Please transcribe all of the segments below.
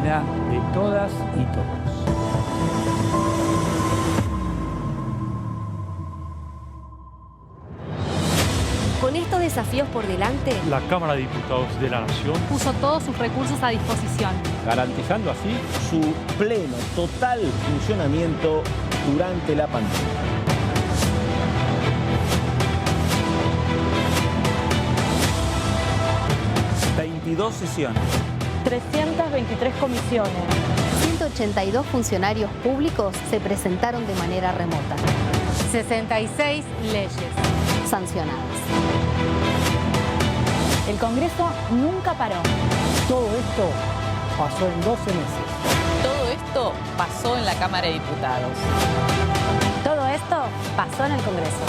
De todas y todos. Con estos desafíos por delante, La Cámara de Diputados de la Nación puso todos sus recursos a disposición, Garantizando así su pleno, total funcionamiento durante la pandemia. ...22 sesiones... 323 comisiones... 182 funcionarios públicos se presentaron de manera remota, 66 leyes sancionadas. El Congreso nunca paró. todo esto pasó en 12 meses. Todo esto pasó en la Cámara de Diputados. Todo esto pasó en el Congreso.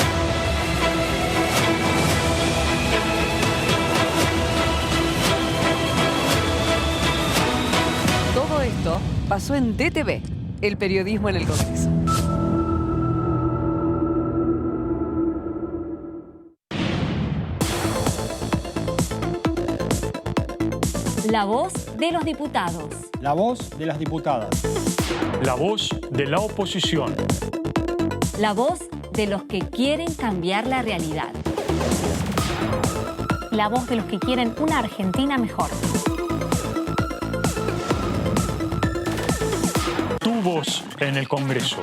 Todo esto pasó en DTV, el periodismo en el Congreso. La voz de los diputados. La voz de las diputadas. La voz de la oposición. La voz de los que quieren cambiar la realidad. La voz de los que quieren una Argentina mejor. Tu voz en el Congreso.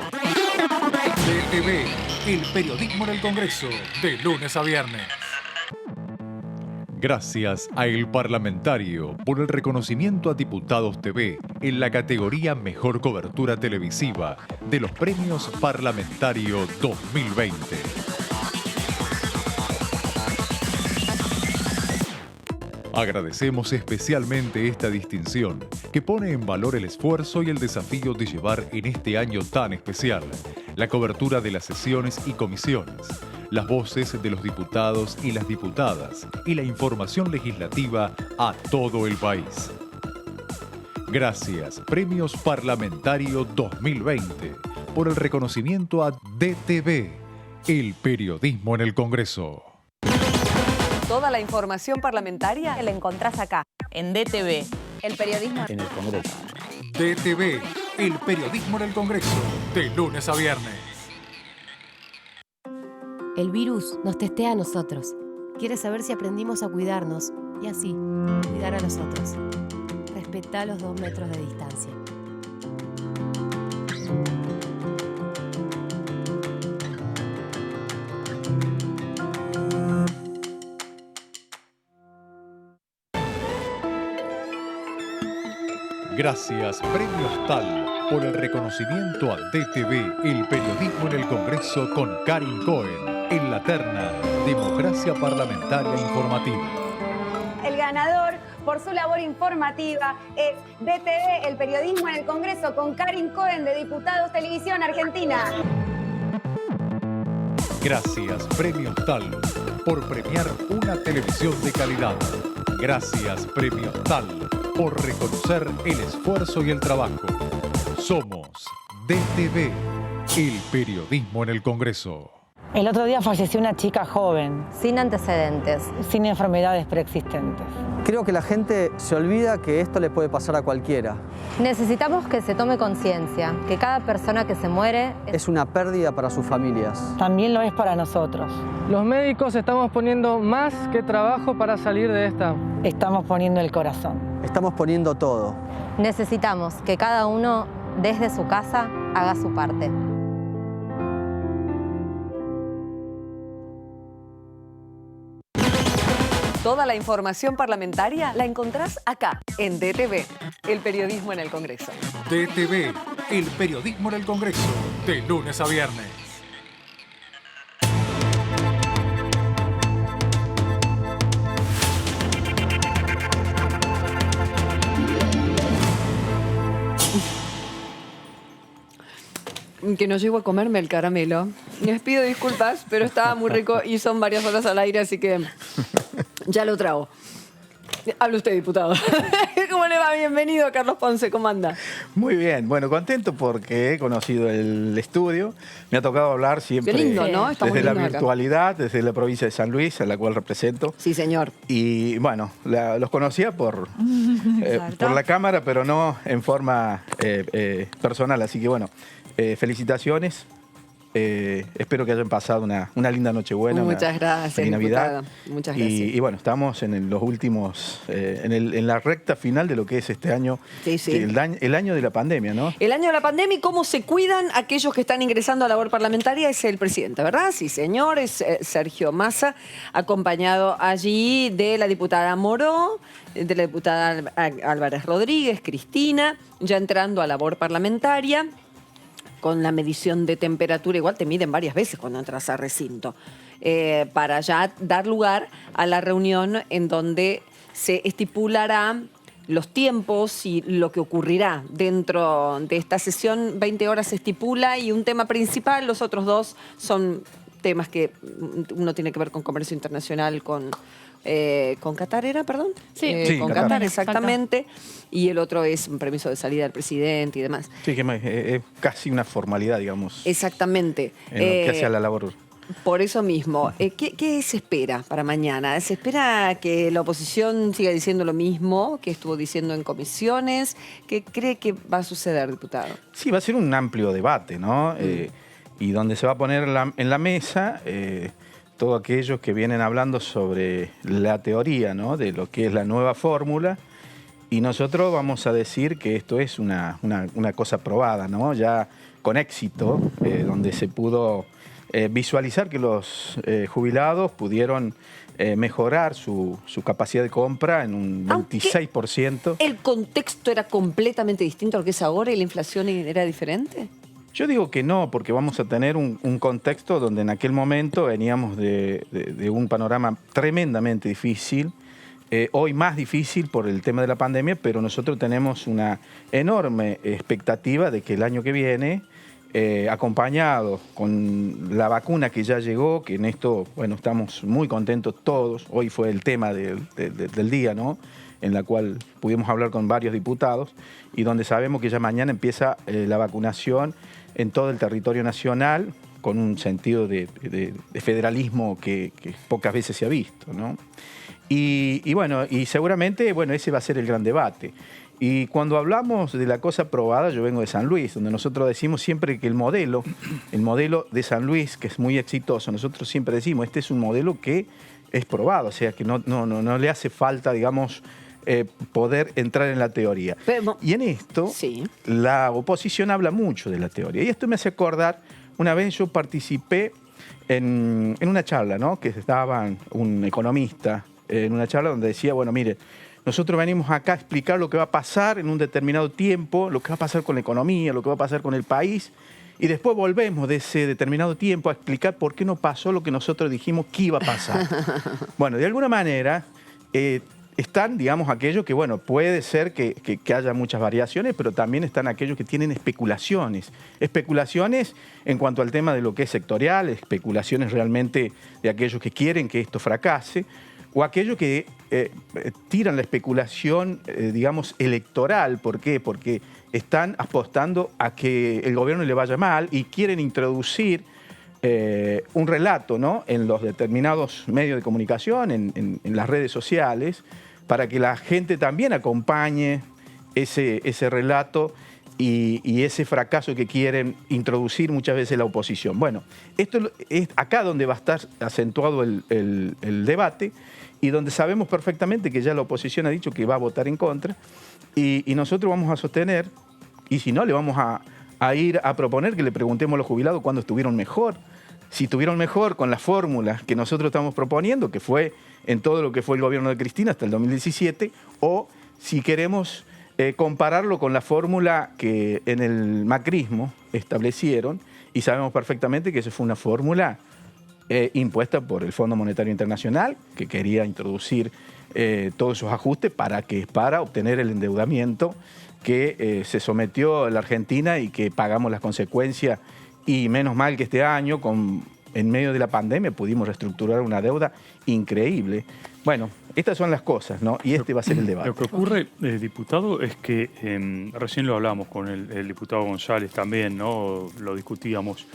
DTV, el periodismo en el Congreso, de lunes a viernes. Gracias a El Parlamentario por el reconocimiento a Diputados TV en la categoría Mejor Cobertura Televisiva de los Premios Parlamentario 2020. Agradecemos especialmente esta distinción que pone en valor el esfuerzo y el desafío de llevar en este año tan especial la cobertura de las sesiones y comisiones, las voces de los diputados y las diputadas y la información legislativa a todo el país. Gracias, Premios Parlamentario 2020, por el reconocimiento a DTV, el periodismo en el Congreso. Toda la información parlamentaria La encontrás acá, En DTV, el periodismo En el Congreso. DTV, el periodismo en el Congreso, de lunes a viernes. El virus nos testea a nosotros. Quiere saber si aprendimos a cuidarnos y así cuidar a los otros. Respetá los 2 metros de distancia. Gracias, Premios TAL, por el reconocimiento a DTV, el periodismo en el Congreso, con Karin Cohen, en la terna Democracia Parlamentaria Informativa. El ganador por su labor informativa es DTV, el periodismo en el Congreso, con Karin Cohen, de Diputados Televisión Argentina. Gracias, Premios TAL, por premiar una televisión de calidad. Gracias, Premios TAL, por reconocer el esfuerzo y el trabajo. Somos DTV, el periodismo en el Congreso. El otro día falleció una chica joven, Sin antecedentes. sin enfermedades preexistentes. Creo que la gente se olvida que esto le puede pasar a cualquiera. Necesitamos que se tome conciencia, que cada persona que se muere Es una pérdida para sus familias. También lo es para nosotros. Los médicos estamos poniendo más que trabajo para salir de esta. Estamos poniendo el corazón. Estamos poniendo todo. Necesitamos que cada uno desde su casa haga su parte. Toda la información parlamentaria la encontrás acá, en DTV, el periodismo en el Congreso. DTV, el periodismo en el Congreso, de lunes a viernes. Que no llego a comerme el caramelo. Les pido disculpas, pero estaba muy rico y son varias horas al aire, así que ya lo trago. Hable usted, diputado. ¿Cómo le va? Bienvenido, Carlos Ponce. ¿Cómo anda? Muy bien. Bueno, contento porque he conocido el estudio. Me ha tocado hablar siempre. Qué lindo, ¿no? Estamos desde la lindos acá. virtualidad, desde la provincia de San Luis, a la cual represento. Sí, señor. Y bueno, los conocía por la cámara, pero no en forma personal. Así que bueno, felicitaciones. Espero que hayan pasado una linda Nochebuena. Muchas gracias, feliz Navidad. diputada. Muchas gracias. Y bueno, estamos en los últimos, en la recta final de lo que es este año, Sí, sí. el año de la pandemia, ¿no? El año de la pandemia y cómo se cuidan aquellos que están ingresando a la labor parlamentaria es el presidente, ¿verdad? Sí, señor, es Sergio Massa, acompañado allí de la diputada Moró, de la diputada Álvarez Rodríguez, Cristina, ya entrando a labor parlamentaria. Con la medición de temperatura, igual te miden varias veces cuando entras a recinto, para ya dar lugar a la reunión en donde se estipulará los tiempos y lo que ocurrirá dentro de esta sesión. 20 horas se estipula y un tema principal, los otros dos son temas que uno tiene que ver con comercio internacional, con Qatar, ¿era, perdón? Sí, con Qatar, exactamente. Y el otro es un permiso de salida del presidente y demás. Sí, que es casi una formalidad, digamos. Exactamente. En lo que hace a la labor. Por eso mismo, ¿qué se espera para mañana? ¿Se espera que la oposición siga diciendo lo mismo que estuvo diciendo en comisiones? ¿Qué cree que va a suceder, diputado? Sí, va a ser un amplio debate, ¿no? Y donde se va a poner en la mesa todos aquellos que vienen hablando sobre la teoría, ¿no? De lo que es la nueva fórmula. Y nosotros vamos a decir que esto es una cosa probada, ¿no? Ya con éxito, donde se pudo visualizar que los jubilados pudieron mejorar su capacidad de compra en un 26%. ¿El contexto era completamente distinto a lo que es ahora y la inflación era diferente? Yo digo que no, porque vamos a tener un contexto donde en aquel momento veníamos de un panorama tremendamente difícil, hoy más difícil por el tema de la pandemia, pero nosotros tenemos una enorme expectativa de que el año que viene, acompañado con la vacuna que ya llegó, que en esto, bueno, estamos muy contentos todos, hoy fue el tema del día, ¿no? En la cual pudimos hablar con varios diputados y donde sabemos que ya mañana empieza la vacunación en todo el territorio nacional con un sentido de federalismo que pocas veces se ha visto, ¿no? Y bueno, y seguramente, bueno, ese va a ser el gran debate. Y cuando hablamos de la cosa probada, yo vengo de San Luis, donde nosotros decimos siempre que el modelo de San Luis, que es muy exitoso, nosotros siempre decimos, este es un modelo que es probado, o sea, que no le hace falta, digamos, poder entrar en la teoría. Pero, y en esto, sí, la oposición habla mucho de la teoría. Y esto me hace acordar, una vez yo participé en una charla, ¿no? Que estaba un economista en una charla donde decía, bueno, mire, nosotros venimos acá a explicar lo que va a pasar en un determinado tiempo, lo que va a pasar con la economía, lo que va a pasar con el país, y después volvemos de ese determinado tiempo a explicar por qué no pasó lo que nosotros dijimos que iba a pasar. Bueno, de alguna manera están, digamos, aquellos que, bueno, puede ser que haya muchas variaciones, pero también están aquellos que tienen especulaciones. Especulaciones en cuanto al tema de lo que es sectorial, especulaciones realmente de aquellos que quieren que esto fracase, o aquellos que tiran la especulación, digamos, electoral. ¿Por qué? Porque están apostando a que el gobierno le vaya mal y quieren introducir un relato, ¿no? En los determinados medios de comunicación, en las redes sociales, para que la gente también acompañe ese relato y ese fracaso que quieren introducir muchas veces la oposición. Bueno, esto es acá donde va a estar acentuado el debate y donde sabemos perfectamente que ya la oposición ha dicho que va a votar en contra y nosotros vamos a sostener, y si no, le vamos a ir a proponer que le preguntemos a los jubilados cuándo estuvieron mejor. Si estuvieron mejor con las fórmulas que nosotros estamos proponiendo, que fue en todo lo que fue el gobierno de Cristina hasta el 2017, o si queremos compararlo con la fórmula que en el macrismo establecieron, y sabemos perfectamente que esa fue una fórmula impuesta por el Fondo Monetario Internacional, que quería introducir todos esos ajustes para obtener el endeudamiento que se sometió a la Argentina y que pagamos las consecuencias. Y menos mal que este año, en medio de la pandemia, pudimos reestructurar una deuda increíble. Bueno, Bueno, estas son las cosas, ¿no? Y este va a ser el debate. Lo que ocurre, diputado, es que recién lo hablamos con el diputado González también, ¿no? Lo discutíamos.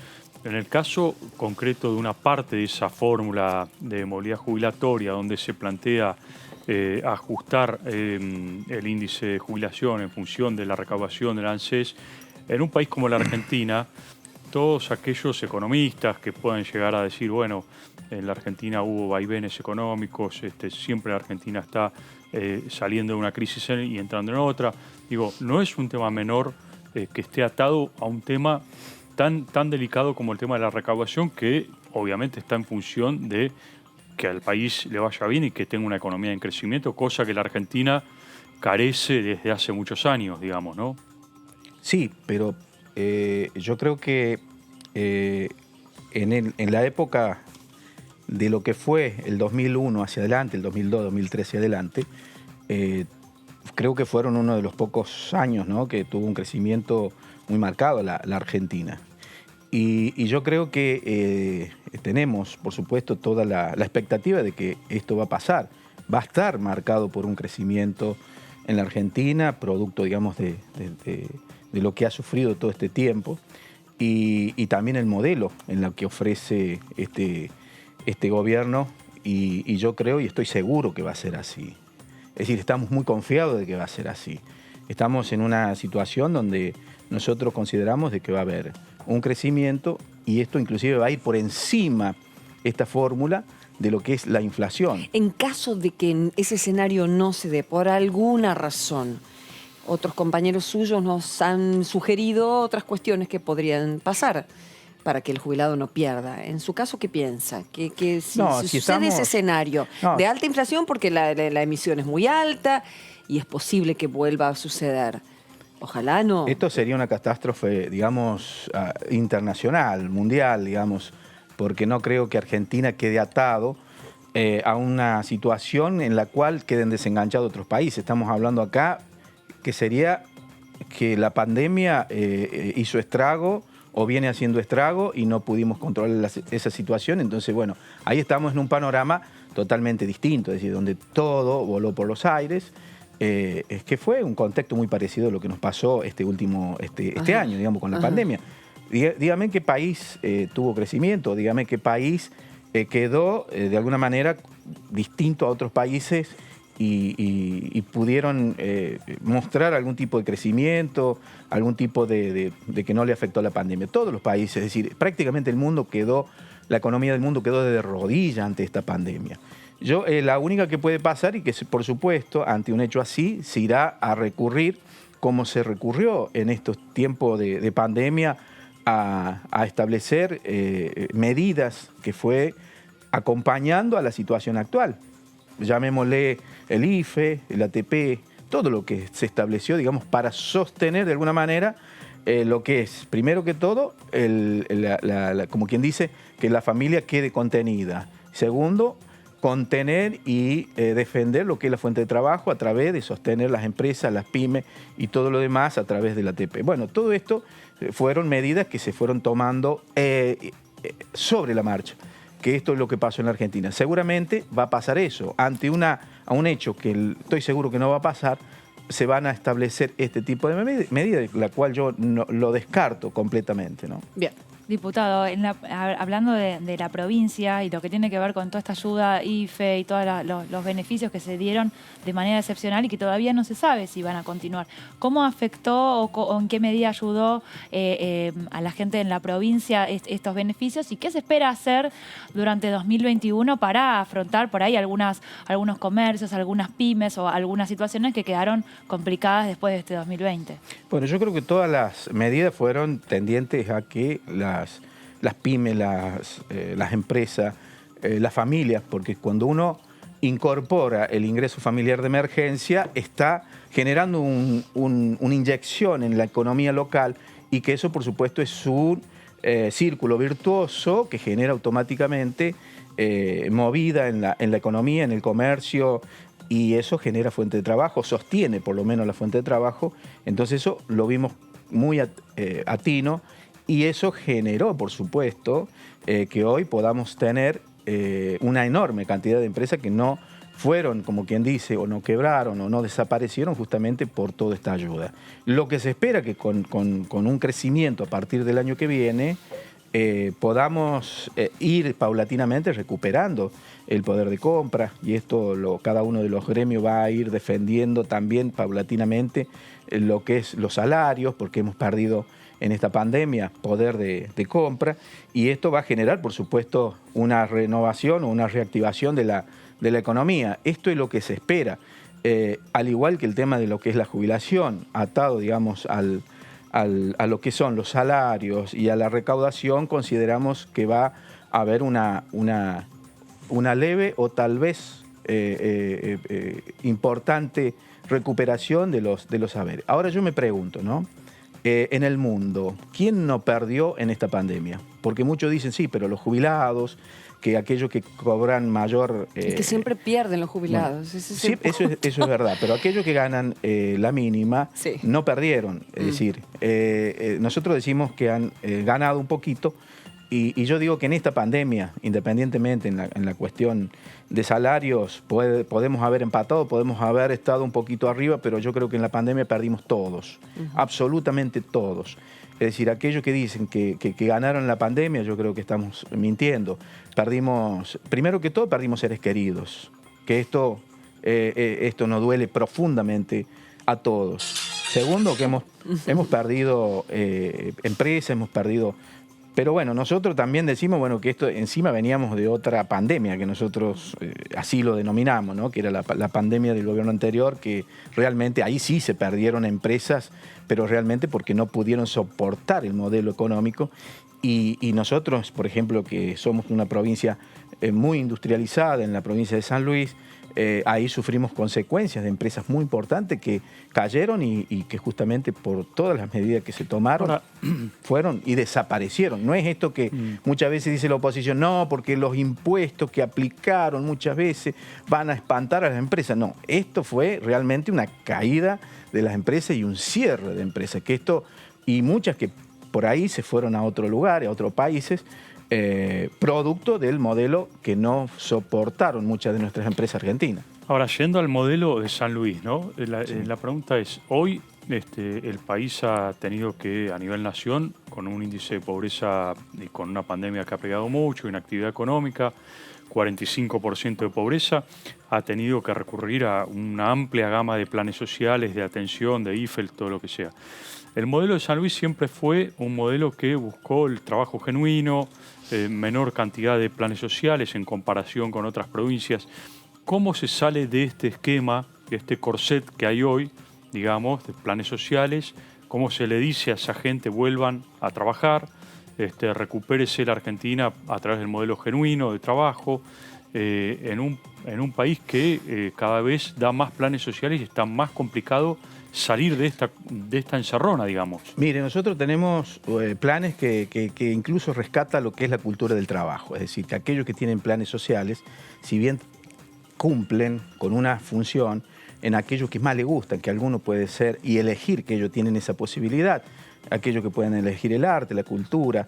En el caso concreto de una parte de esa fórmula de movilidad jubilatoria donde se plantea ajustar el índice de jubilación en función de la recaudación del ANSES, en un país como la Argentina, todos aquellos economistas que puedan llegar a decir, bueno, en la Argentina hubo vaivenes económicos, siempre la Argentina está saliendo de una crisis y entrando en otra. Digo, no es un tema menor que esté atado a un tema tan delicado como el tema de la recaudación, que obviamente está en función de que al país le vaya bien y que tenga una economía en crecimiento, cosa que la Argentina carece desde hace muchos años, digamos, ¿no? Sí, pero yo creo que en la época de lo que fue el 2001 hacia adelante, el 2002, 2003 hacia adelante, creo que fueron uno de los pocos años, ¿no?, que tuvo un crecimiento muy marcado la Argentina. Y yo creo que tenemos, por supuesto, toda la expectativa de que esto va a pasar. Va a estar marcado por un crecimiento en la Argentina, producto, digamos, de lo que ha sufrido todo este tiempo, y también el modelo en el que ofrece este gobierno, y yo creo y estoy seguro que va a ser así. Es decir, estamos muy confiados de que va a ser así. Estamos en una situación donde nosotros consideramos de que va a haber un crecimiento, y esto inclusive va a ir por encima, esta fórmula, de lo que es la inflación. En caso de que ese escenario no se dé por alguna razón, otros compañeros suyos nos han sugerido otras cuestiones que podrían pasar para que el jubilado no pierda. En su caso, ¿qué piensa? Que si sucede ese escenario de alta inflación, porque la emisión es muy alta y es posible que vuelva a suceder. Ojalá no. Esto sería una catástrofe, digamos, internacional, mundial, digamos, porque no creo que Argentina quede atado a una situación en la cual queden desenganchados otros países. Estamos hablando acá que sería que la pandemia hizo estrago o viene haciendo estrago y no pudimos controlar esa situación. Entonces, bueno, ahí estamos en un panorama totalmente distinto, es decir, donde todo voló por los aires. Es que fue un contexto muy parecido a lo que nos pasó este año, digamos, con la pandemia. Dígame qué país tuvo crecimiento, dígame qué país quedó de alguna manera distinto a otros países y pudieron mostrar algún tipo de crecimiento, algún tipo de que no le afectó la pandemia. Todos los países, es decir, prácticamente el mundo quedó, la economía del mundo quedó de rodillas ante esta pandemia. La única que puede pasar, y que por supuesto ante un hecho así se irá a recurrir, como se recurrió en estos tiempos de pandemia, a establecer medidas que fue acompañando a la situación actual. Llamémosle el IFE, el ATP, todo lo que se estableció, digamos, para sostener de alguna manera lo que es, primero que todo, como quien dice, que la familia quede contenida. Segundo, contener y defender lo que es la fuente de trabajo a través de sostener las empresas, las pymes y todo lo demás a través del ATP. Bueno, todo esto fueron medidas que se fueron tomando sobre la marcha, que esto es lo que pasó en la Argentina. Seguramente va a pasar eso. Ante a un hecho que estoy seguro que no va a pasar, se van a establecer este tipo de medidas, la cual yo no, lo descarto completamente, ¿no? Bien. Diputado, hablando de la provincia y lo que tiene que ver con toda esta ayuda IFE y todos los beneficios que se dieron de manera excepcional y que todavía no se sabe si van a continuar, ¿cómo afectó o en qué medida ayudó a la gente en la provincia estos beneficios y qué se espera hacer durante 2021 para afrontar por ahí algunos comercios, algunas pymes o algunas situaciones que quedaron complicadas después de este 2020? Bueno, yo creo que todas las medidas fueron tendientes a que las pymes, las empresas, las familias, porque cuando uno incorpora el ingreso familiar de emergencia, está generando una inyección en la economía local, y que eso, por supuesto, es un círculo virtuoso que genera automáticamente movida en la economía, en el comercio, y eso genera fuente de trabajo, sostiene por lo menos la fuente de trabajo. Entonces eso lo vimos muy atino. Y eso generó, por supuesto, que hoy podamos tener una enorme cantidad de empresas que no fueron, como quien dice, o no quebraron o no desaparecieron justamente por toda esta ayuda. Lo que se espera que con un crecimiento a partir del año que viene podamos ir paulatinamente recuperando el poder de compra, y esto cada uno de los gremios va a ir defendiendo también paulatinamente lo que es los salarios, porque hemos perdido en esta pandemia poder de compra, y esto va a generar, por supuesto, una renovación o una reactivación de la economía. Esto es lo que se espera, al igual que el tema de lo que es la jubilación, atado, digamos, a lo que son los salarios y a la recaudación. Consideramos que va a haber una leve o tal vez importante recuperación de los saberes. Ahora yo me pregunto, ¿no? En el mundo, ¿quién no perdió en esta pandemia? Porque muchos dicen, sí, pero los jubilados, que aquellos que cobran mayor... que siempre pierden los jubilados. Bueno, sí, eso es verdad, pero aquellos que ganan la mínima no perdieron. Es decir, nosotros decimos que han ganado un poquito, y yo digo que en esta pandemia, independientemente en la cuestión de salarios, podemos haber empatado, podemos haber estado un poquito arriba, pero yo creo que en la pandemia perdimos todos, absolutamente todos. Es decir, aquellos que dicen que ganaron la pandemia, yo creo que estamos mintiendo. Perdimos, primero que todo, perdimos seres queridos, que esto nos duele profundamente a todos. Segundo, que hemos perdido empresas, hemos perdido... Pero bueno, nosotros también decimos, bueno, que esto encima veníamos de otra pandemia, que nosotros así lo denominamos, ¿no? Que era la pandemia del gobierno anterior, que realmente ahí sí se perdieron empresas, pero realmente porque no pudieron soportar el modelo económico. Y nosotros, por ejemplo, que somos una provincia muy industrializada, en la provincia de San Luis, ahí sufrimos consecuencias de empresas muy importantes que cayeron y que justamente por todas las medidas que se tomaron fueron y desaparecieron. No es esto que muchas veces dice la oposición, no, porque los impuestos que aplicaron muchas veces van a espantar a las empresas. No, esto fue realmente una caída de las empresas y un cierre de empresas, que esto, y muchas que por ahí se fueron a otro lugar, a otros países, producto del modelo que no soportaron muchas de nuestras empresas argentinas. Ahora, yendo al modelo de San Luis, ¿no? La pregunta es, hoy el país ha tenido que, a nivel nación, con un índice de pobreza y con una pandemia que ha pegado mucho, inactividad económica, 45% de pobreza, ha tenido que recurrir a una amplia gama de planes sociales, de atención, de IFEL, todo lo que sea. El modelo de San Luis siempre fue un modelo que buscó el trabajo genuino, menor cantidad de planes sociales en comparación con otras provincias. ¿Cómo se sale de este esquema, de este corset que hay hoy, digamos, de planes sociales? ¿Cómo se le dice a esa gente vuelvan a trabajar? Recupérese la Argentina a través del modelo genuino de trabajo, en un país que cada vez da más planes sociales y está más complicado salir de esta encerrona, digamos. Mire, nosotros tenemos planes que incluso rescata lo que es la cultura del trabajo. Es decir, que aquellos que tienen planes sociales, si bien cumplen con una función, en aquellos que más les gustan, que alguno puede ser, y elegir que ellos tienen esa posibilidad, aquellos que pueden elegir el arte, la cultura,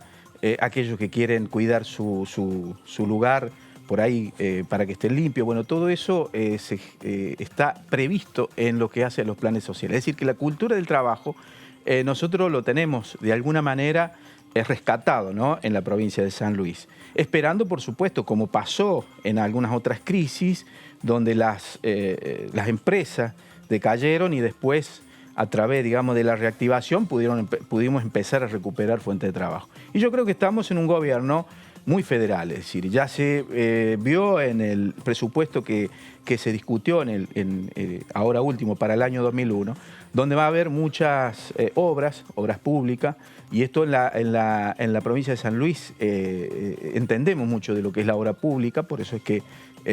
aquellos que quieren cuidar su lugar por ahí para que esté limpio. Bueno, todo eso está previsto en lo que hace a los planes sociales. Es decir, que la cultura del trabajo nosotros lo tenemos de alguna manera rescatado, ¿no? En la provincia de San Luis. Esperando, por supuesto, como pasó en algunas otras crisis, donde las empresas decayeron y después, a través, digamos, de la reactivación, pudimos empezar a recuperar fuentes de trabajo. Y yo creo que estamos en un gobierno muy federal, es decir, ya se vio en el presupuesto que se discutió ahora último para el año 2001, donde va a haber muchas obras públicas, y esto en la provincia de San Luis entendemos mucho de lo que es la obra pública, por eso es que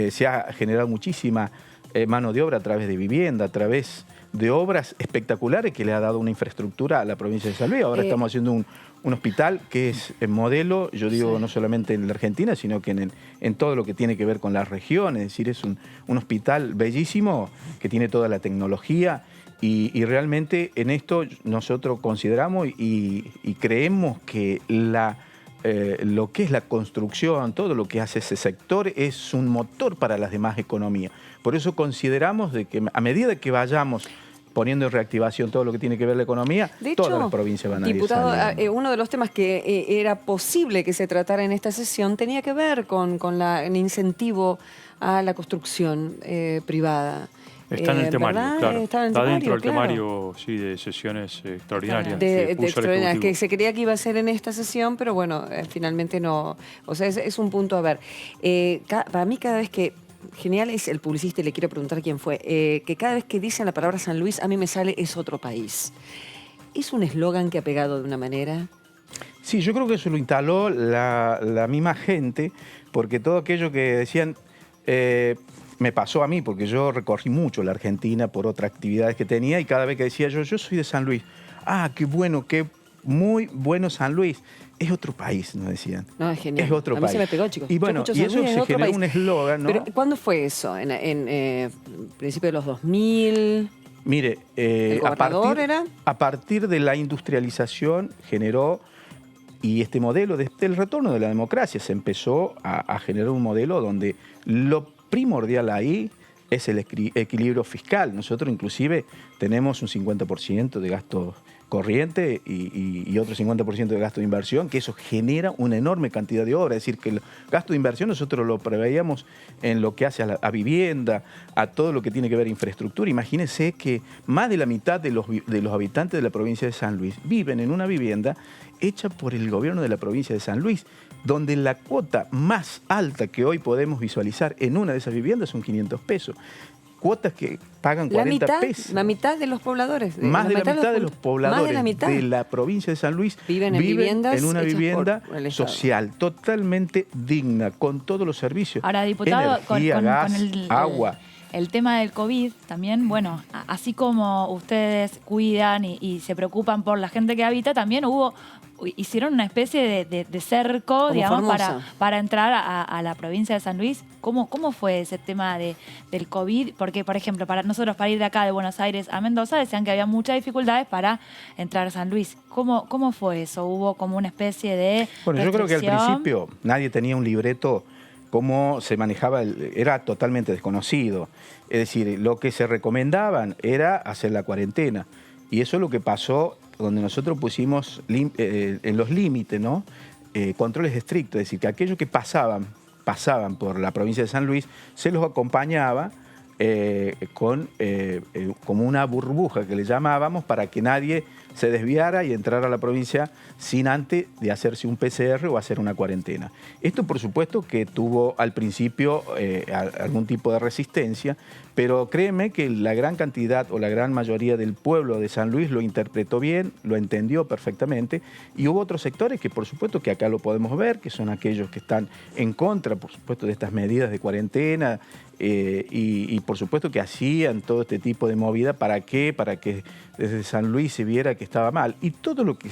se ha generado muchísima mano de obra a través de vivienda, a través de obras espectaculares que le ha dado una infraestructura a la provincia de San Luis. Ahora estamos haciendo un hospital que es el modelo, yo digo, no solamente en la Argentina, sino que en todo lo que tiene que ver con la región. Es decir, es un hospital bellísimo que tiene toda la tecnología y realmente en esto nosotros consideramos y creemos que la lo que es la construcción, todo lo que hace ese sector es un motor para las demás economías. Por eso consideramos de que a medida que vayamos poniendo en reactivación todo lo que tiene que ver la economía, De todas hecho, las provincias van a ir diputado, saliendo. uno de los temas que era posible que se tratara en esta sesión tenía que ver con el incentivo a la construcción privada. Está en el temario, ¿verdad? claro. Está Está temario, dentro del claro. temario, sí, de sesiones extraordinarias. De que puso el extraordinarias, Ejecutivo. que se creía que iba a ser en esta sesión, pero bueno, finalmente no. O sea, es un punto a ver. Para mí cada vez que... Genial es el publicista, y le quiero preguntar quién fue, que cada vez que dicen la palabra San Luis, a mí me sale es otro país. ¿Es un eslogan que ha pegado de una manera? Sí, yo creo que eso lo instaló la misma gente, porque todo aquello que decían... me pasó a mí, porque yo recorrí mucho la Argentina por otras actividades que tenía, y cada vez que decía yo soy de San Luis. Ah, qué bueno, qué muy bueno San Luis. Es otro país, nos decían. No, es genial. Es otro a mí país. se me pegó, chicos. Y bueno, y eso se generó un eslogan, ¿no? Pero, ¿cuándo fue eso? ¿En principio de los 2000? Mire, ¿El gobernador era? A partir de la industrialización generó, y este modelo, desde el retorno de la democracia, se empezó a generar un modelo donde lo primordial ahí es el equilibrio fiscal. Nosotros inclusive tenemos un 50% de gasto corriente y otro 50% de gasto de inversión, que eso genera una enorme cantidad de obras. Es decir, que el gasto de inversión nosotros lo preveíamos en lo que hace a vivienda, a todo lo que tiene que ver infraestructura. Imagínense que más de la mitad de los habitantes de la provincia de San Luis viven en una vivienda hecha por el gobierno de la provincia de San Luis, donde la cuota más alta que hoy podemos visualizar en una de esas viviendas son 500 pesos. Cuotas que pagan 40 pesos. La mitad de los pobladores. Más de la mitad de los pobladores de la provincia de San Luis viven en una vivienda social totalmente digna, con todos los servicios. Ahora, diputado, energía, gas, agua. El tema del COVID también, bueno, así como ustedes cuidan y se preocupan por la gente que habita, también hicieron una especie de cerco, como digamos, Formosa, para entrar a la provincia de San Luis. ¿Cómo fue ese tema del COVID? Porque, por ejemplo, para nosotros, para ir de acá de Buenos Aires a Mendoza, decían que había muchas dificultades para entrar a San Luis. ¿Cómo fue eso? ¿Hubo como una especie de Bueno, yo creo que al restricción? principio nadie tenía un libreto. Cómo se manejaba, era totalmente desconocido. Es decir, lo que se recomendaban era hacer la cuarentena. Y eso es lo que pasó, donde nosotros pusimos en los límites, ¿no? Controles estrictos. Es decir, que aquellos que pasaban por la provincia de San Luis, se los acompañaba como una burbuja que le llamábamos, para que nadie se desviara y entrara a la provincia sin antes de hacerse un PCR o hacer una cuarentena. Esto, por supuesto, que tuvo al principio algún tipo de resistencia, pero créeme que la gran cantidad o la gran mayoría del pueblo de San Luis lo interpretó bien, lo entendió perfectamente, y hubo otros sectores que, por supuesto, que acá lo podemos ver, que son aquellos que están en contra, por supuesto, de estas medidas de cuarentena, y por supuesto que hacían todo este tipo de movida. ¿Para qué? Para que desde San Luis se viera que estaba mal. Y todo lo que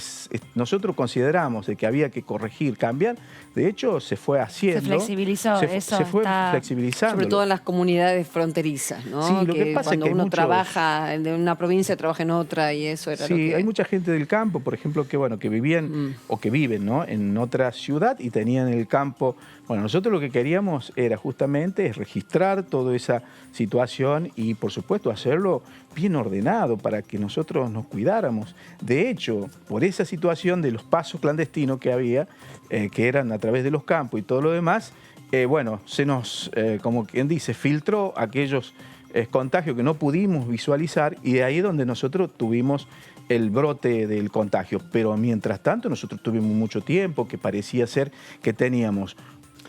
nosotros consideramos de que había que corregir, cambiar, de hecho se fue haciendo. Se flexibilizó eso. Se fue flexibilizando. Sobre todo en las comunidades fronterizas, ¿no? Sí, lo que pasa cuando es que uno muchos... trabaja en una provincia, trabaja en otra, y eso era lo Sí, que... hay mucha gente del campo, por ejemplo, que vivían o que viven, ¿no?, en otra ciudad y tenían el campo. Bueno, nosotros lo que queríamos era justamente registrar toda esa situación y, por supuesto, hacerlo bien ordenado para que nosotros nos cuidáramos. De hecho, por esa situación de los pasos clandestinos que había, que eran a través de los campos y todo lo demás, bueno, se nos, como quien dice, filtró aquellos contagios que no pudimos visualizar, y de ahí donde nosotros tuvimos el brote del contagio. Pero mientras tanto nosotros tuvimos mucho tiempo que parecía ser que teníamos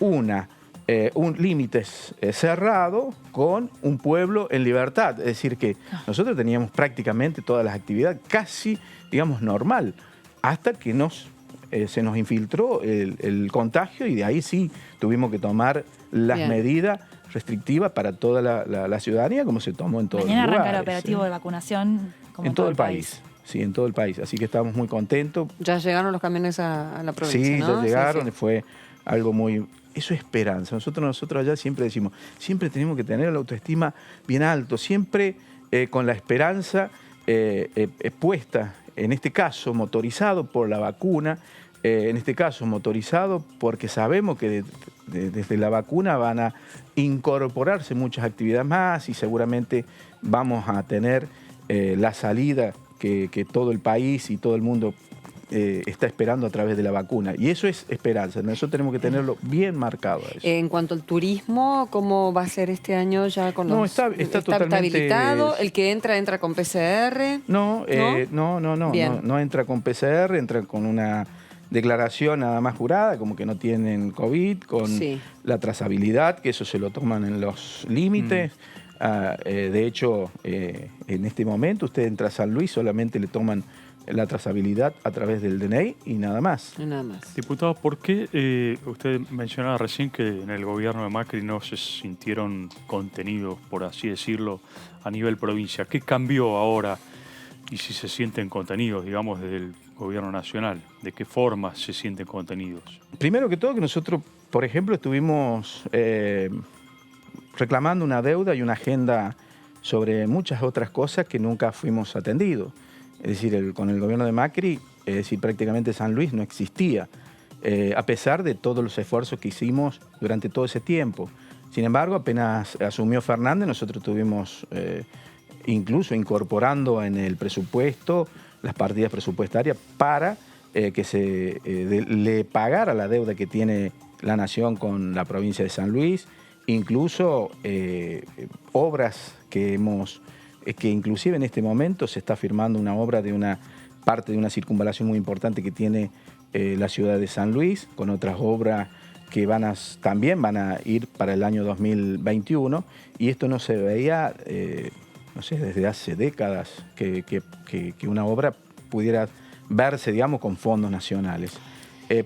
un límite cerrado con un pueblo en libertad. Es decir, que nosotros teníamos prácticamente todas las actividades casi, digamos, normal, hasta que se nos infiltró el contagio, y de ahí sí tuvimos que tomar las medidas restrictivas para toda la ciudadanía, como se tomó en todo el país. Mañana arranca el operativo de vacunación como en todo el país. Sí, en todo el país. Así que estamos muy contentos. Ya llegaron los camiones a la provincia, sí, ¿no? Ya llegaron, Sí. Fue algo muy... Eso es esperanza. Nosotros allá siempre decimos, siempre tenemos que tener la autoestima bien alto, siempre con la esperanza puesta, en este caso motorizado por la vacuna, en este caso motorizado, porque sabemos que desde la vacuna van a incorporarse muchas actividades más y seguramente vamos a tener la salida que todo el país y todo el mundo está esperando a través de la vacuna. Y eso es esperanza, nosotros tenemos que tenerlo bien marcado. Eso. En cuanto al turismo, ¿cómo va a ser este año ya con los... No, está totalmente habilitado, el que entra con PCR. No entra con PCR, entra con una declaración nada más jurada, como que no tienen COVID, con la trazabilidad, que eso se lo toman en los límites. De hecho, en este momento usted entra a San Luis, solamente le toman la trazabilidad a través del DNI y nada más. Nada más. Diputado, ¿por qué usted mencionaba recién que en el gobierno de Macri no se sintieron contenidos, por así decirlo, a nivel provincia? ¿Qué cambió ahora y si se sienten contenidos, digamos, desde el gobierno nacional? ¿De qué forma se sienten contenidos? Primero que todo, que nosotros, por ejemplo, estuvimos reclamando una deuda y una agenda sobre muchas otras cosas que nunca fuimos atendidos. Es decir, con el gobierno de Macri, es decir, prácticamente San Luis no existía, a pesar de todos los esfuerzos que hicimos durante todo ese tiempo. Sin embargo, apenas asumió Fernández, nosotros estuvimos incluso incorporando en el presupuesto las partidas presupuestarias para que se le pagara la deuda que tiene la Nación con la provincia de San Luis, incluso obras que inclusive en este momento se está firmando una obra de una parte de una circunvalación muy importante que tiene la ciudad de San Luis, con otras obras que también van a ir para el año 2021, y esto no se veía, no sé, desde hace décadas que una obra pudiera verse, digamos, con fondos nacionales.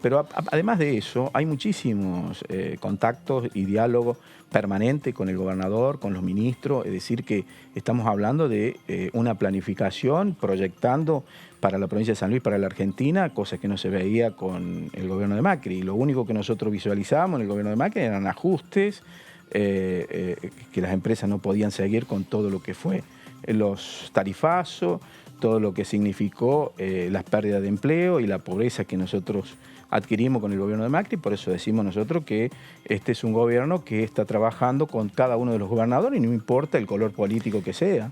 Pero además de eso, hay muchísimos contactos y diálogo permanente con el gobernador, con los ministros, es decir, que estamos hablando de una planificación, proyectando para la provincia de San Luis, para la Argentina, cosas que no se veía con el gobierno de Macri. Y lo único que nosotros visualizábamos en el gobierno de Macri eran ajustes, que las empresas no podían seguir con todo lo que fue los tarifazos, todo lo que significó las pérdidas de empleo y la pobreza que nosotros adquirimos con el gobierno de Macri. Por eso decimos nosotros que este es un gobierno que está trabajando con cada uno de los gobernadores y no importa el color político que sea.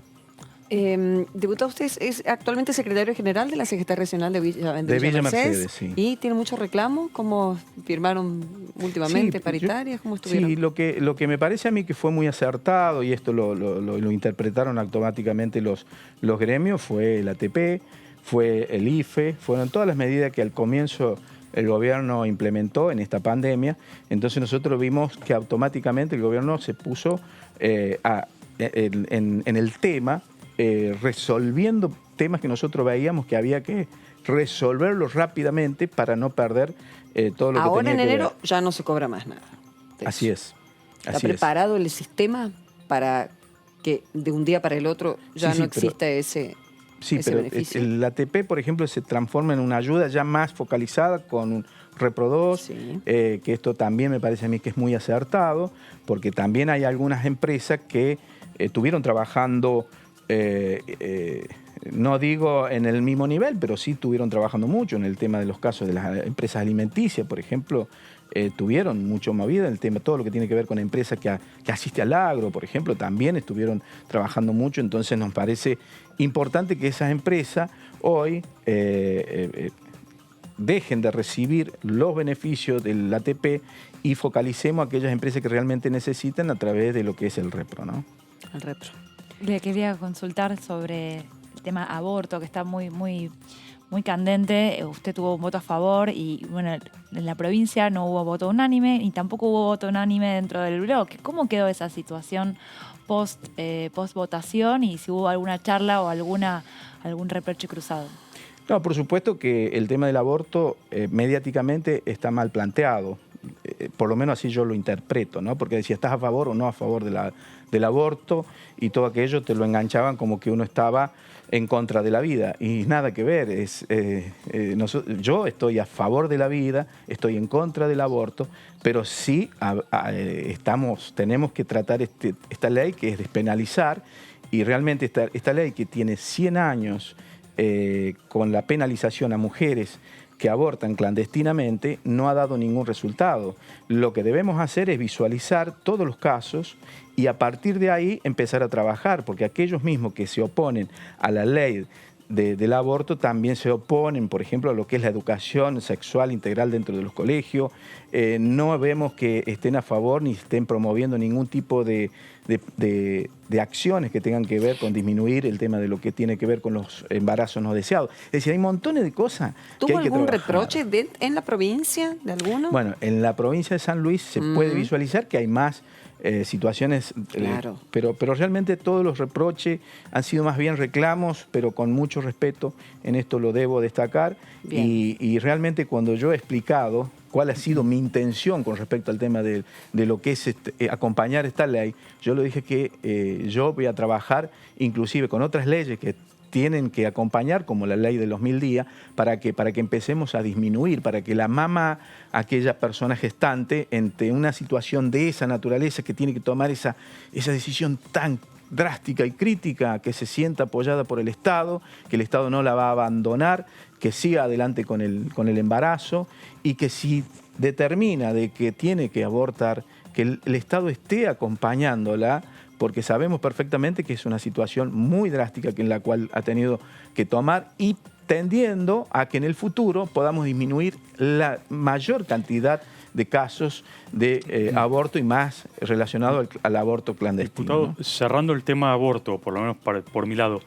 Diputado, usted es actualmente secretario general de la Secretaría Regional de Villa Mercedes, sí. Y tiene mucho reclamo. ¿Cómo firmaron últimamente? ¿Paritarias? ¿Cómo estuvieron? Sí, lo que me parece a mí que fue muy acertado, y esto lo interpretaron automáticamente los gremios, fue el ATP, fue el IFE, fueron todas las medidas que al comienzo el gobierno implementó en esta pandemia. Entonces nosotros vimos que automáticamente el gobierno se puso en el tema, resolviendo temas que nosotros veíamos que había que resolverlos rápidamente para no perder todo lo que tenía que ver. Ahora en enero ya no se cobra más nada. Así es. ¿Está preparado el sistema para que de un día para el otro ya no exista ese beneficio? El ATP, por ejemplo, se transforma en una ayuda ya más focalizada con un Repro 2, que esto también me parece a mí que es muy acertado, porque también hay algunas empresas que estuvieron trabajando, no digo en el mismo nivel, pero sí estuvieron trabajando mucho en el tema de los casos de las empresas alimenticias, por ejemplo, tuvieron mucho movida en el tema, todo lo que tiene que ver con empresas que asiste al agro, por ejemplo, también estuvieron trabajando mucho. Entonces nos parece importante que esas empresas hoy dejen de recibir los beneficios del ATP y focalicemos a aquellas empresas que realmente necesitan a través de lo que es el Repro, ¿no? El Repro. Le quería consultar sobre el tema aborto, que está muy candente. Usted tuvo un voto a favor y, bueno, en la provincia no hubo voto unánime y tampoco hubo voto unánime dentro del bloque. ¿Cómo quedó esa situación post votación y si hubo alguna charla o algún reproche cruzado? No, por supuesto que el tema del aborto mediáticamente está mal planteado. Por lo menos así yo lo interpreto, ¿no? Porque si estás a favor o no a favor del aborto y todo aquello te lo enganchaban como que uno estaba en contra de la vida. Y nada que ver. Yo estoy a favor de la vida, estoy en contra del aborto, pero sí tenemos que tratar esta ley que es despenalizar, y realmente esta ley que tiene 100 años con la penalización a mujeres que abortan clandestinamente no ha dado ningún resultado. Lo que debemos hacer es visualizar todos los casos y a partir de ahí empezar a trabajar, porque aquellos mismos que se oponen a la ley del aborto también se oponen, por ejemplo, a lo que es la educación sexual integral dentro de los colegios. No vemos que estén a favor ni estén promoviendo ningún tipo de acciones que tengan que ver con disminuir el tema de lo que tiene que ver con los embarazos no deseados. Es decir, hay montones de cosas que hay que ¿Tuvo algún trabajar. reproche en la provincia de alguno? Bueno, en la provincia de San Luis se puede visualizar que hay más situaciones, Claro. pero realmente todos los reproches han sido más bien reclamos, pero con mucho respeto, en esto lo debo destacar, y realmente cuando yo he explicado cuál ha sido mi intención con respecto al tema de lo que es acompañar esta ley, yo le dije que yo voy a trabajar inclusive con otras leyes que tienen que acompañar, como la ley de los 1000 días, para que empecemos a disminuir, para que la mamá, aquella persona gestante, ante una situación de esa naturaleza que tiene que tomar esa decisión tan drástica y crítica, que se sienta apoyada por el Estado, que el Estado no la va a abandonar, que siga adelante con el embarazo y que si determina de que tiene que abortar, que el Estado esté acompañándola, porque sabemos perfectamente que es una situación muy drástica en la cual ha tenido que tomar y tendiendo a que en el futuro podamos disminuir la mayor cantidad de casos de aborto y más relacionado al aborto clandestino. Diputado, cerrando el tema aborto, por lo menos por mi lado,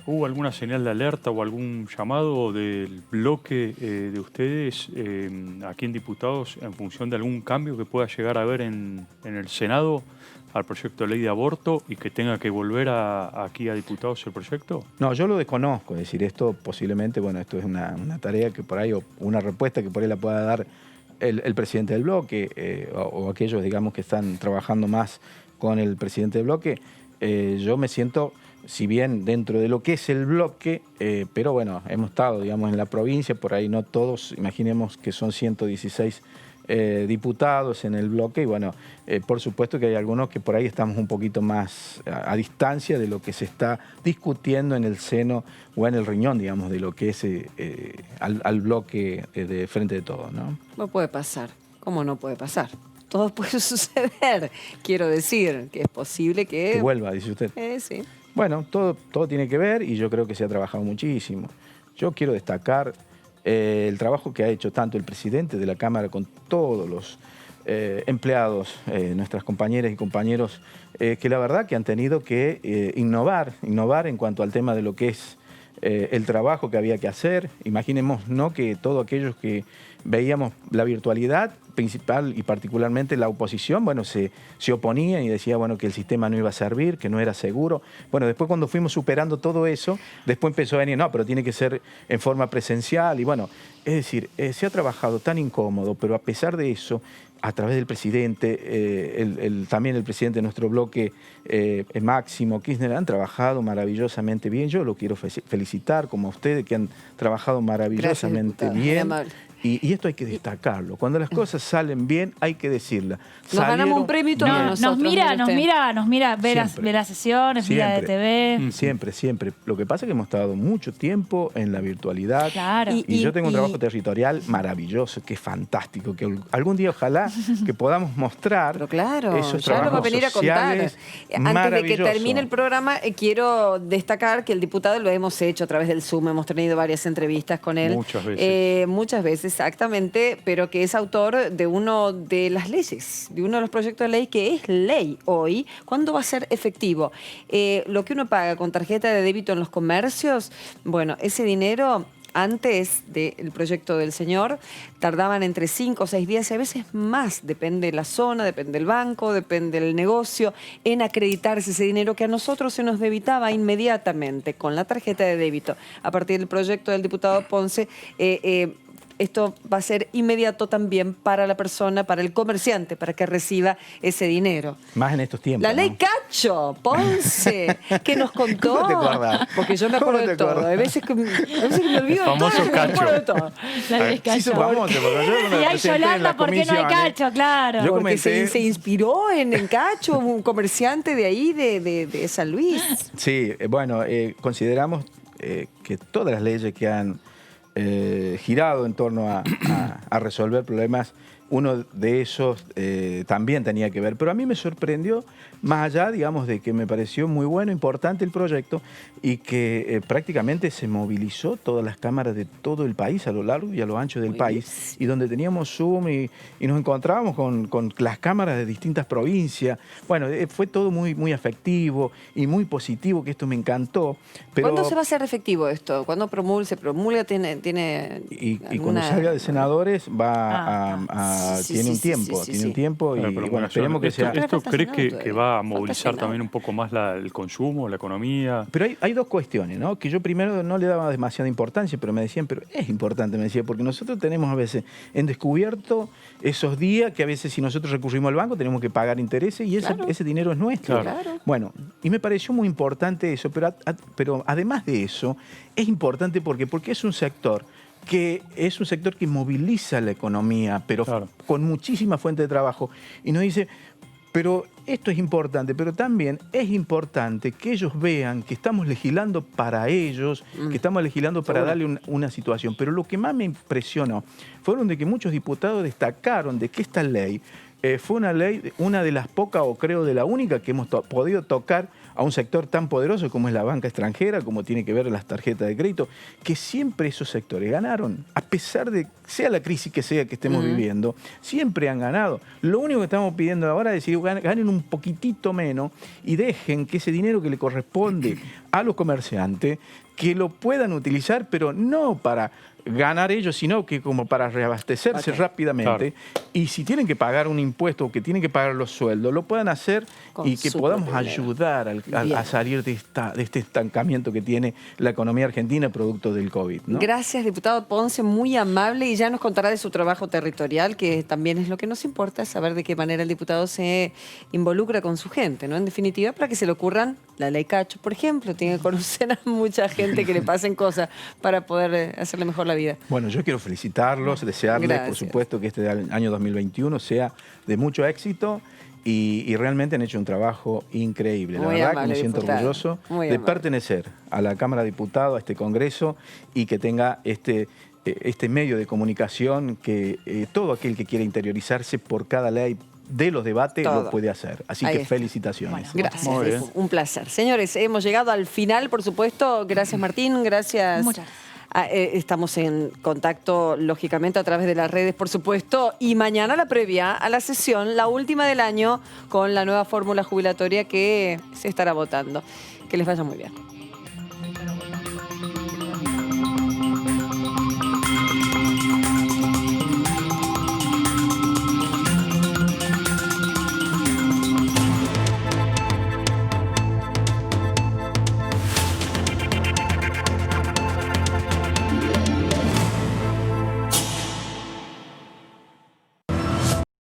¿hubo alguna señal de alerta o algún llamado del bloque de ustedes aquí en diputados en función de algún cambio que pueda llegar a haber en el Senado al proyecto de ley de aborto y que tenga que volver aquí a diputados el proyecto? No, yo lo desconozco, es decir, esto posiblemente, bueno, esto es una tarea que por ahí, o una respuesta que por ahí la pueda dar el presidente del bloque o aquellos, digamos, que están trabajando más con el presidente del bloque. Yo me siento, si bien dentro de lo que es el bloque, pero bueno, hemos estado, digamos, en la provincia, por ahí no todos, imaginemos que son 116 diputados en el bloque y bueno, por supuesto que hay algunos que por ahí estamos un poquito más a distancia de lo que se está discutiendo en el seno o en el riñón, digamos, de lo que es al bloque de Frente de Todos, ¿no? No puede pasar. ¿Cómo no puede pasar? Todo puede suceder. Quiero decir que es posible que vuelva, dice usted. Sí. Bueno, todo tiene que ver y yo creo que se ha trabajado muchísimo. Yo quiero destacar el trabajo que ha hecho tanto el presidente de la Cámara con todos los empleados, nuestras compañeras y compañeros, que la verdad que han tenido que innovar en cuanto al tema de lo que es el trabajo que había que hacer. Imaginemos, ¿no?, que todos aquellos que veíamos la virtualidad, principal y particularmente la oposición, bueno, se oponía y decía, bueno, que el sistema no iba a servir, que no era seguro. Bueno, después cuando fuimos superando todo eso, después empezó a venir, no, pero tiene que ser en forma presencial y bueno, es decir, se ha trabajado tan incómodo, pero a pesar de eso, a través del presidente, también el presidente de nuestro bloque, Máximo Kirchner, han trabajado maravillosamente bien. Yo lo quiero felicitar, como a ustedes, que han trabajado maravillosamente bien. Y esto hay que destacarlo. Cuando las cosas salen bien, hay que decirla. Nos ganamos un premio todos nosotros. Nos mira, ve las sesiones, mira de TV. Siempre. Lo que pasa es que hemos estado mucho tiempo en la virtualidad. Claro. Y yo tengo un trabajo territorial maravilloso, que es fantástico, que algún día ojalá que podamos mostrar. Pero claro, esos ya lo va a venir a contar. Antes de que termine el programa, quiero destacar que el diputado lo hemos hecho a través del Zoom, hemos tenido varias entrevistas con él. Muchas veces, exactamente, pero que es autor de uno de las leyes, de uno de los proyectos de ley que es ley hoy. ¿Cuándo va a ser efectivo? Lo que uno paga con tarjeta de débito en los comercios, bueno, ese dinero antes del proyecto del señor tardaban entre 5 o 6 días y a veces más, depende de la zona, depende del banco, depende del negocio, en acreditarse ese dinero que a nosotros se nos debitaba inmediatamente con la tarjeta de débito. A partir del proyecto del diputado Ponce, esto va a ser inmediato también para la persona, para el comerciante, para que reciba ese dinero. Más en estos tiempos. La ley Cacho, Ponce, que nos contó. ¿Cómo te acordás? Porque yo me acuerdo de todo. Hay veces que me olvido de todo. Famoso Cacho. Me acuerdo de todo. La ley Cacho. Sí, famoso, Y hay Yolanda, ¿por qué no hay Cacho? Claro. Yo Porque comenté- se inspiró en Cacho, un comerciante de ahí, de San Luis. Sí, bueno, consideramos que todas las leyes que han girado en torno a resolver problemas. Uno de esos también tenía que ver, pero a mí me sorprendió, más allá, digamos, de que me pareció muy bueno, importante el proyecto y que prácticamente se movilizó todas las cámaras de todo el país, a lo largo y a lo ancho del país, y donde teníamos Zoom y nos encontrábamos con las cámaras de distintas provincias. Bueno, fue todo muy, muy afectivo y muy positivo, que esto me encantó. Pero, ¿cuándo se va a hacer efectivo esto? ¿Cuándo se promulga? ¿Tiene y cuando salga de senadores tiene un tiempo, y bueno, esperemos que sea. ¿Esto crees que va a movilizar también un poco más el consumo, la economía? Pero hay dos cuestiones, ¿no? Que yo primero no le daba demasiada importancia, pero me decían, pero es importante, me decía, porque nosotros tenemos a veces en descubierto esos días que a veces si nosotros recurrimos al banco tenemos que pagar intereses y ese dinero es nuestro. Claro. Bueno, y me pareció muy importante eso, pero además de eso, es importante porque es un sector que moviliza la economía, pero con muchísima fuente de trabajo. Y nos dice, pero esto es importante, pero también es importante que ellos vean que estamos legislando para ellos, que estamos legislando para darle una situación. Pero lo que más me impresionó fueron de que muchos diputados destacaron de que esta ley fue una ley, una de las pocas, o creo de la única, que hemos podido tocar a un sector tan poderoso como es la banca extranjera, como tiene que ver las tarjetas de crédito, que siempre esos sectores ganaron, a pesar de, sea la crisis que sea que estemos viviendo, siempre han ganado. Lo único que estamos pidiendo ahora es decir, ganen un poquitito menos y dejen que ese dinero que le corresponde a los comerciantes, que lo puedan utilizar, pero no para ganar ellos, sino que como para reabastecerse rápidamente. Y si tienen que pagar un impuesto o que tienen que pagar los sueldos, lo puedan hacer y que podamos ayudar a salir de este estancamiento que tiene la economía argentina producto del COVID, ¿no? Gracias, diputado Ponce, muy amable, y ya nos contará de su trabajo territorial, que también es lo que nos importa, saber de qué manera el diputado se involucra con su gente, ¿no? En definitiva, para que se le ocurran la ley Cacho, por ejemplo, tiene que conocer a mucha gente que le pasen cosas para poder hacerle mejor la vida. Bueno, yo quiero felicitarlos, desearles, por supuesto, que este año 2021 sea de mucho éxito y realmente han hecho un trabajo increíble. La verdad que me siento orgulloso de pertenecer a la Cámara de Diputados, a este Congreso, y que tenga este medio de comunicación que todo aquel que quiera interiorizarse por cada ley de los debates lo puede hacer. Así que felicitaciones. Bueno, gracias, un placer. Señores, hemos llegado al final, por supuesto. Gracias, Martín, gracias. Muchas gracias. Estamos en contacto, lógicamente, a través de las redes, por supuesto. Y mañana la previa a la sesión, la última del año, con la nueva fórmula jubilatoria que se estará votando. Que les vaya muy bien.